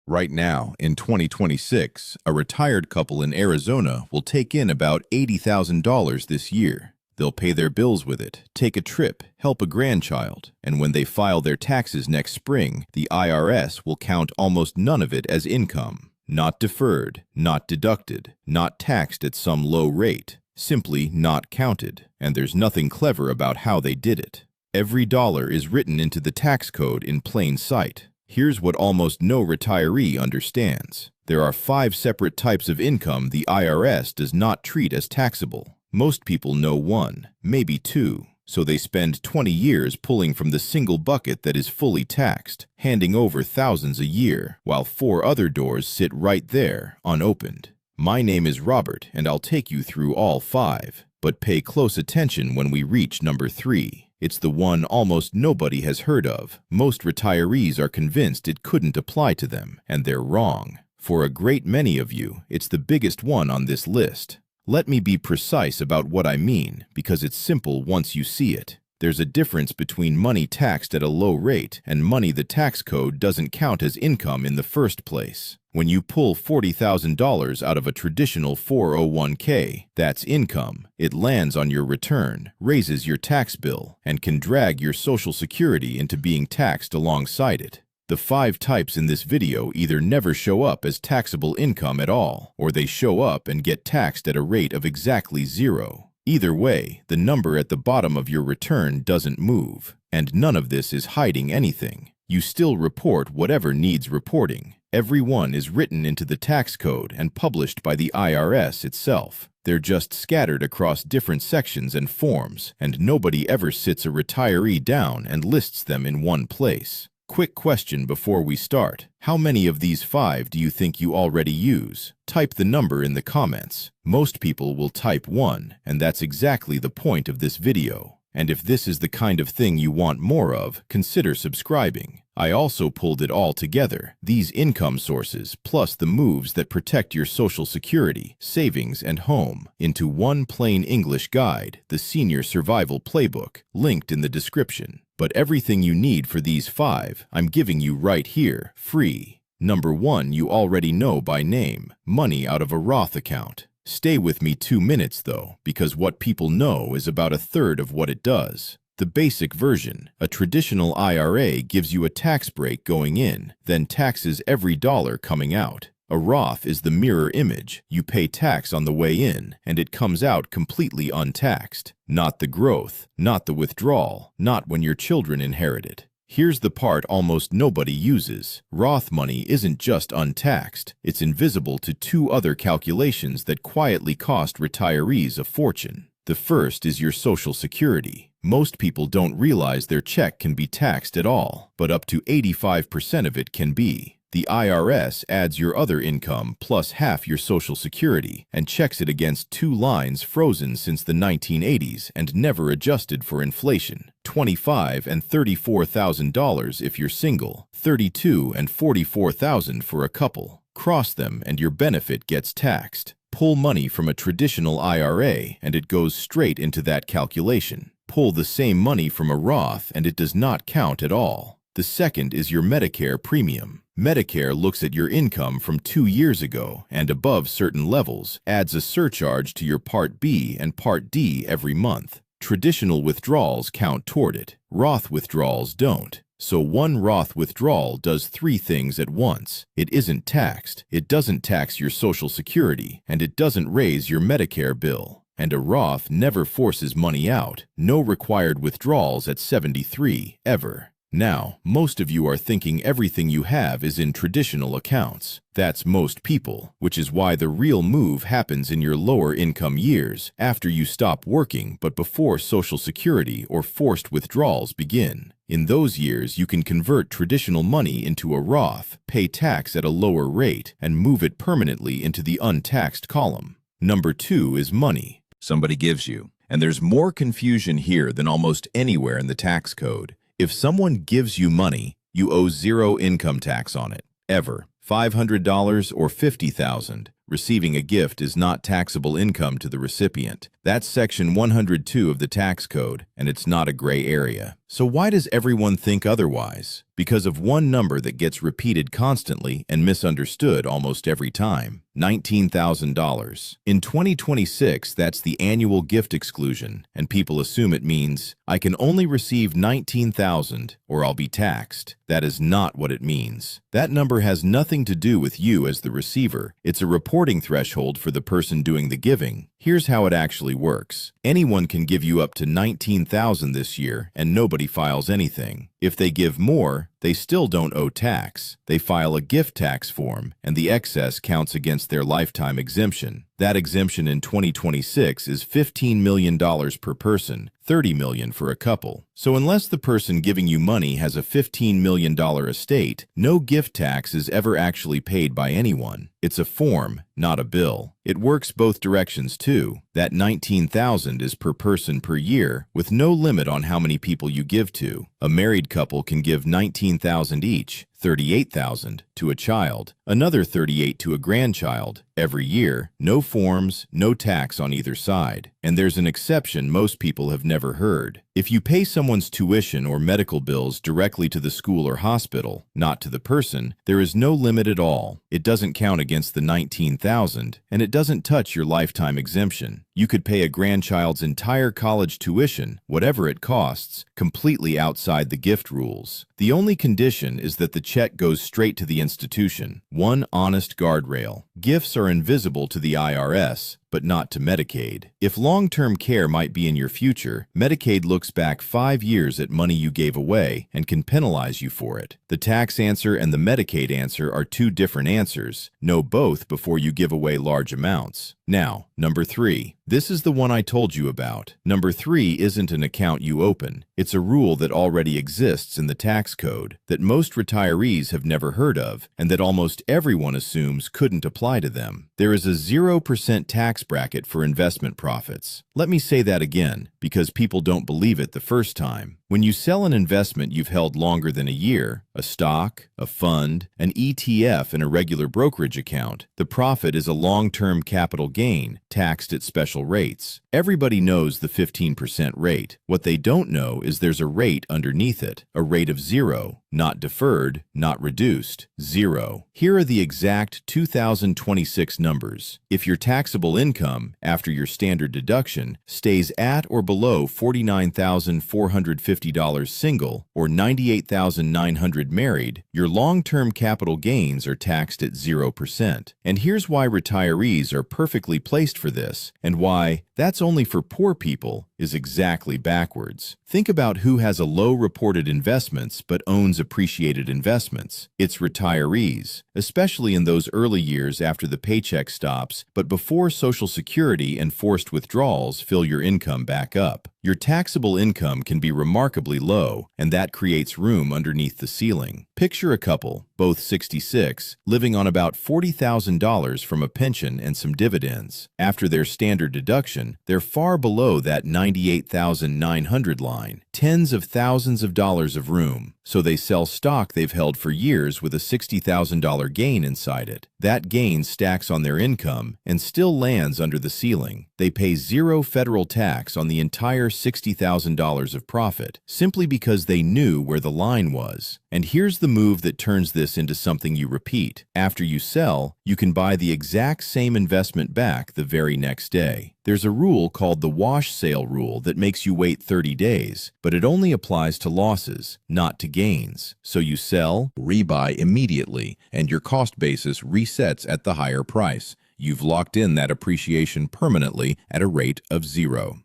Right now, in 2026, a retired couple in Arizona will take in about $80,000 this year. They'll pay their bills with it, take a trip, help a grandchild, and when they file their taxes next spring, the IRS will count almost none of it as income. Not deferred, not deducted, not taxed at some low rate, simply not counted, and there's nothing clever about how they did it. Every dollar is written into the tax code in plain sight. Here's what almost no retiree understands. There are 5 separate types of income the IRS does not treat as taxable. Most people know 1, maybe 2, so they spend 20 years pulling from the single bucket that is fully taxed, handing over thousands a year, while 4 other doors sit right there, unopened. My name is Robert, and I'll take you through all 5, but pay close attention when we reach number 3. It's the one almost nobody has heard of. Most retirees are convinced it couldn't apply to them, and they're wrong. For a great many of you, it's the biggest one on this list. Let me be precise about what I mean, because it's simple once you see it. There's a difference between money taxed at a low rate and money the tax code doesn't count as income in the first place. When you pull $40,000 out of a traditional 401k, that's income. It lands on your return, raises your tax bill, and can drag your Social Security into being taxed alongside it. The 5 types in this video either never show up as taxable income at all, or they show up and get taxed at a rate of exactly 0. Either way, the number at the bottom of your return doesn't move, and none of this is hiding anything. You still report whatever needs reporting. Every one is written into the tax code and published by the IRS itself. They're just scattered across different sections and forms, and nobody ever sits a retiree down and lists them in one place. Quick question before we start. How many of these 5 do you think you already use? Type the number in the comments. Most people will type 1, and that's exactly the point of this video. And if this is the kind of thing you want more of, consider subscribing. I also pulled it all together, these income sources, plus the moves that protect your Social Security, savings, and home, into one plain English guide, the Senior Survival Playbook, linked in the description. But everything you need for these 5, I'm giving you right here, free. Number 1 you already know by name, money out of a Roth account. Stay with me 2 minutes though, because what people know is about a third of what it does. The basic version, a traditional IRA gives you a tax break going in, then taxes every dollar coming out. A Roth is the mirror image. You pay tax on the way in, and it comes out completely untaxed. Not the growth, not the withdrawal, not when your children inherit it. Here's the part almost nobody uses. Roth money isn't just untaxed. It's invisible to 2 other calculations that quietly cost retirees a fortune. The first is your Social Security. Most people don't realize their check can be taxed at all, but up to 85% of it can be. The IRS adds your other income plus half your Social Security and checks it against 2 lines frozen since the 1980s and never adjusted for inflation. $25,000 and $34,000 if you're single, $32,000 and $44,000 for a couple. Cross them and your benefit gets taxed. Pull money from a traditional IRA and it goes straight into that calculation. Pull the same money from a Roth and it does not count at all. The second is your Medicare premium. Medicare looks at your income from 2 years ago and above certain levels, adds a surcharge to your Part B and Part D every month. Traditional withdrawals count toward it. Roth withdrawals don't. So one Roth withdrawal does 3 things at once. It isn't taxed, it doesn't tax your Social Security, and it doesn't raise your Medicare bill. And a Roth never forces money out. No required withdrawals at 73, ever. Now, most of you are thinking everything you have is in traditional accounts. That's most people, which is why the real move happens in your lower income years, after you stop working but before Social Security or forced withdrawals begin. In those years, you can convert traditional money into a Roth, pay tax at a lower rate, and move it permanently into the untaxed column. Number 2 is money somebody gives you. And there's more confusion here than almost anywhere in the tax code. If someone gives you money, you owe 0 income tax on it, ever. $500 or $50,000, Receiving a gift is not taxable income to the recipient. That's Section 102 of the tax code, and it's not a gray area. So why does everyone think otherwise? Because of one number that gets repeated constantly and misunderstood almost every time: $19,000. In 2026, that's the annual gift exclusion, and people assume it means, I can only receive $19,000 or I'll be taxed. That is not what it means. That number has nothing to do with you as the receiver. It's a reporting threshold for the person doing the giving. Here's how it actually works. Anyone can give you up to $19,000 this year, and nobody files anything. If they give more, they still don't owe tax. They file a gift tax form, and the excess counts against their lifetime exemption. That exemption in 2026 is $15 million per person, $30 million for a couple. So unless the person giving you money has a $15 million estate, no gift tax is ever actually paid by anyone. It's a form, not a bill. It works both directions too. That $19,000 is per person per year, with no limit on how many people you give to. A married couple can give $19,000 each, $38,000 to a child, another $38,000 to a grandchild. Every year, no forms, no tax on either side. And there's an exception most people have never heard. If you pay someone's tuition or medical bills directly to the school or hospital, not to the person, there is no limit at all. It doesn't count against the $19,000, and it doesn't touch your lifetime exemption. You could pay a grandchild's entire college tuition, whatever it costs, completely outside the gift rules. The only condition is that the check goes straight to the institution. One honest guardrail. Gifts are invisible to the IRS, but not to Medicaid. If long-term care might be in your future, Medicaid looks back 5 years at money you gave away and can penalize you for it. The tax answer and the Medicaid answer are two different answers. Know both before you give away large amounts. Now, number 3. This is the one I told you about. Number 3 isn't an account you open. It's a rule that already exists in the tax code, that most retirees have never heard of, and that almost everyone assumes couldn't apply to them. There is a 0% tax bracket for investment profits. Let me say that again, because people don't believe it the first time. When you sell an investment you've held longer than a year, a stock, a fund, an ETF, and a regular brokerage account, the profit is a long-term capital gain, taxed at special rates. Everybody knows the 15% rate. What they don't know is there's a rate underneath it, a rate of 0, not deferred, not reduced, 0. Here are the exact 2026 numbers. If your taxable income, after your standard deduction, stays at or below $49,450 single or $98,900 married, your long-term capital gains are taxed at 0%. And here's why retirees are perfectly placed for this, and why that's only for poor people is exactly backwards. Think about who has a low reported investments but owns appreciated investments. It's retirees, especially in those early years after the paycheck stops, but before Social Security and forced withdrawals fill your income back up. Your taxable income can be remarkably low, and that creates room underneath the ceiling. Picture a couple, both 66, living on about $40,000 from a pension and some dividends. After their standard deduction, they're far below that $98,900 line, tens of thousands of dollars of room. So they sell stock they've held for years with a $60,000 gain inside it. That gain stacks on their income and still lands under the ceiling. They pay 0 federal tax on the entire $60,000 of profit, simply because they knew where the line was. And here's the move that turns this into something you repeat. After you sell, you can buy the exact same investment back the very next day. There's a rule called the wash sale rule that makes you wait 30 days, but it only applies to losses, not to gains. So you sell, rebuy immediately, and your cost basis resets at the higher price. You've locked in that appreciation permanently at a rate of 0.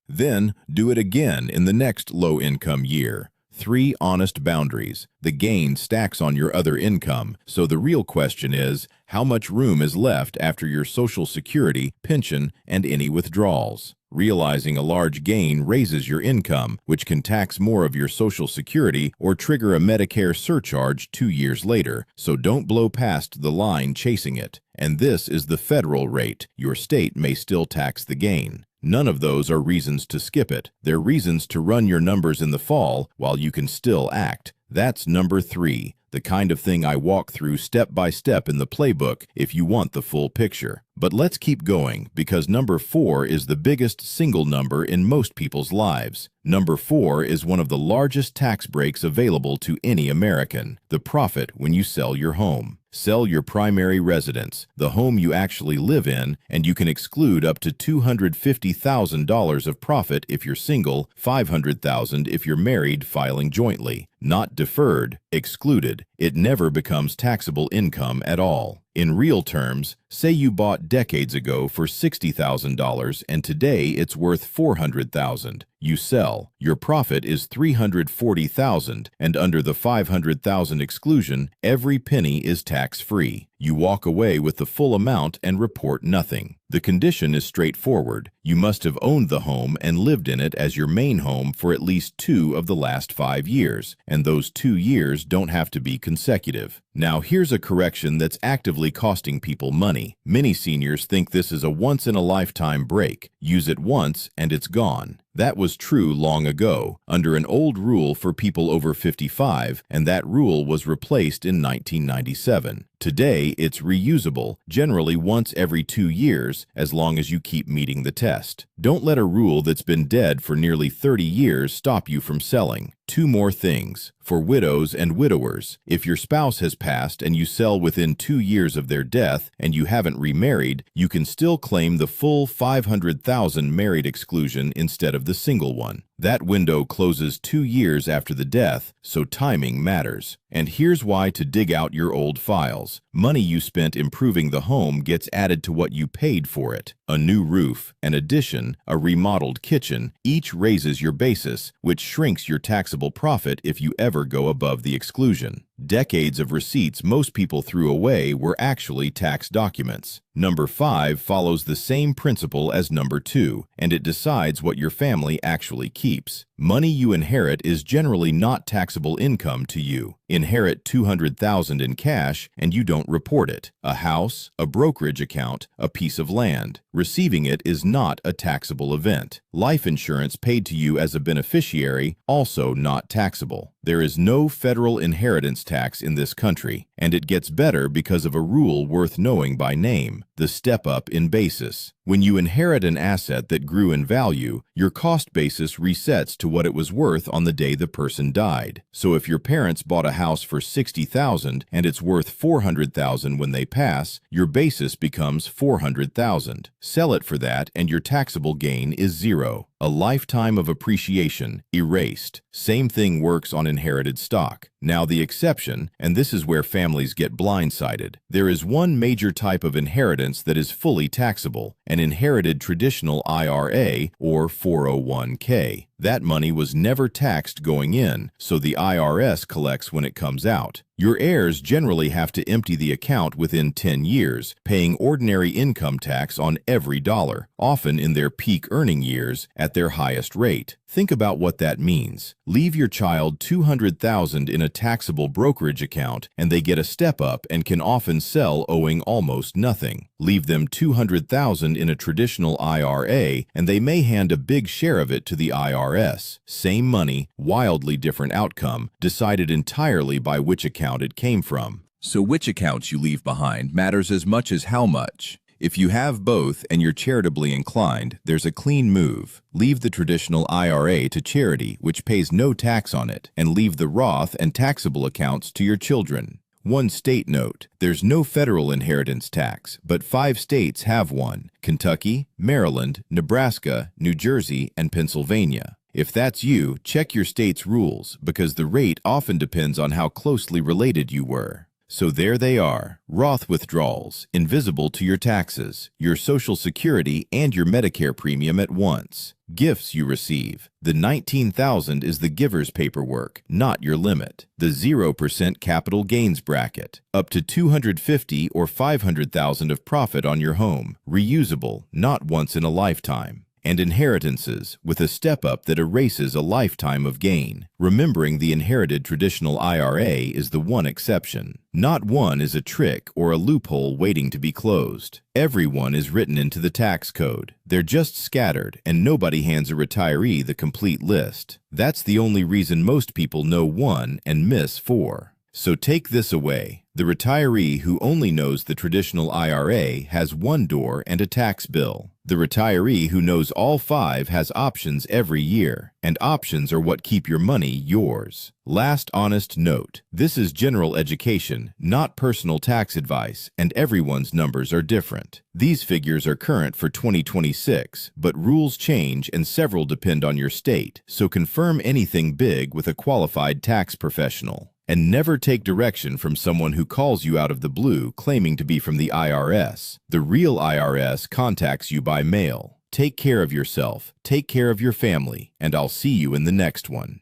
Then, do it again in the next low-income year. 3 honest boundaries. The gain stacks on your other income, so the real question is, how much room is left after your Social Security, pension, and any withdrawals? Realizing a large gain raises your income, which can tax more of your Social Security or trigger a Medicare surcharge 2 years later, so don't blow past the line chasing it. And this is the federal rate. Your state may still tax the gain. None of those are reasons to skip it. They're reasons to run your numbers in the fall while you can still act. That's number 3. the kind of thing I walk through step by step in the playbook if you want the full picture. But let's keep going, because number 4 is the biggest single number in most people's lives. Number 4 is one of the largest tax breaks available to any American: the profit when you sell your home. Sell your primary residence, the home you actually live in, and you can exclude up to $250,000 of profit if you're single, $500,000 if you're married filing jointly. Not deferred, excluded. It never becomes taxable income at all. In real terms, say you bought decades ago for $60,000 and today it's worth $400,000. You sell. Your profit is $340,000, and under the $500,000 exclusion, every penny is tax-free. You walk away with the full amount and report nothing. The condition is straightforward. You must have owned the home and lived in it as your main home for at least 2 of the last 5 years, and those 2 years don't have to be consecutive. Now here's a correction that's actively costing people money. Many seniors think this is a once-in-a-lifetime break. Use it once and it's gone. That was true long ago, under an old rule for people over 55, and that rule was replaced in 1997. Today, it's reusable, generally once every 2 years, as long as you keep meeting the test. Don't let a rule that's been dead for nearly 30 years stop you from selling. 2 more things. For widows and widowers, if your spouse has passed and you sell within 2 years of their death and you haven't remarried, you can still claim the full $500,000 married exclusion instead of the single one. That window closes 2 years after the death, so timing matters. And here's why to dig out your old files. Money you spent improving the home gets added to what you paid for it. A new roof, an addition, a remodeled kitchen, each raises your basis, which shrinks your taxable profit if you ever go above the exclusion. Decades of receipts most people threw away were actually tax documents. Number 5 follows the same principle as number 2, and it decides what your family actually keeps. Money you inherit is generally not taxable income to you. Inherit $200,000 in cash and you don't report it. A house, a brokerage account, a piece of land. Receiving it is not a taxable event. Life insurance paid to you as a beneficiary, also not taxable. There is no federal inheritance tax in this country, and it gets better because of a rule worth knowing by name: the step-up in basis. When you inherit an asset that grew in value, your cost basis resets to what it was worth on the day the person died. So if your parents bought a house for $60,000 and it's worth $400,000 when they pass, your basis becomes $400,000. Sell it for that and your taxable gain is zero. A lifetime of appreciation, erased. Same thing works on inherited stock. Now the exception, and this is where families get blindsided. There is one major type of inheritance that is fully taxable: an inherited traditional IRA or 401k. That money was never taxed going in, so the IRS collects when it comes out. Your heirs generally have to empty the account within 10 years, paying ordinary income tax on every dollar, often in their peak earning years at their highest rate. Think about what that means. Leave your child $200,000 in a taxable brokerage account and they get a step up and can often sell owing almost nothing. Leave them $200,000 in a traditional IRA and they may hand a big share of it to the IRS. Same money, wildly different outcome, decided entirely by which account it came from. So which accounts you leave behind matters as much as how much. If you have both and you're charitably inclined, there's a clean move. Leave the traditional IRA to charity, which pays no tax on it, and leave the Roth and taxable accounts to your children. One state note: there's no federal inheritance tax, but 5 states have one: Kentucky, Maryland, Nebraska, New Jersey, and Pennsylvania. If that's you, check your state's rules, because the rate often depends on how closely related you were. So there they are: Roth withdrawals, invisible to your taxes, your Social Security, and your Medicare premium at once. Gifts you receive. The $19,000 is the giver's paperwork, not your limit. The 0% capital gains bracket. Up to $250,000 or $500,000 of profit on your home. Reusable, not once in a lifetime. And inheritances, with a step-up that erases a lifetime of gain. Remembering the inherited traditional IRA is the one exception. Not one is a trick or a loophole waiting to be closed. Every one is written into the tax code. They're just scattered, and nobody hands a retiree the complete list. That's the only reason most people know 1 and miss 4. So take this away. The retiree who only knows the traditional IRA has one door and a tax bill. The retiree who knows all five has options every year, and options are what keep your money yours. Last honest note, this is general education, not personal tax advice, and everyone's numbers are different. These figures are current for 2026, but rules change and several depend on your state, so confirm anything big with a qualified tax professional. And never take direction from someone who calls you out of the blue claiming to be from the IRS. The real IRS contacts you by mail. Take care of yourself, take care of your family, and I'll see you in the next one.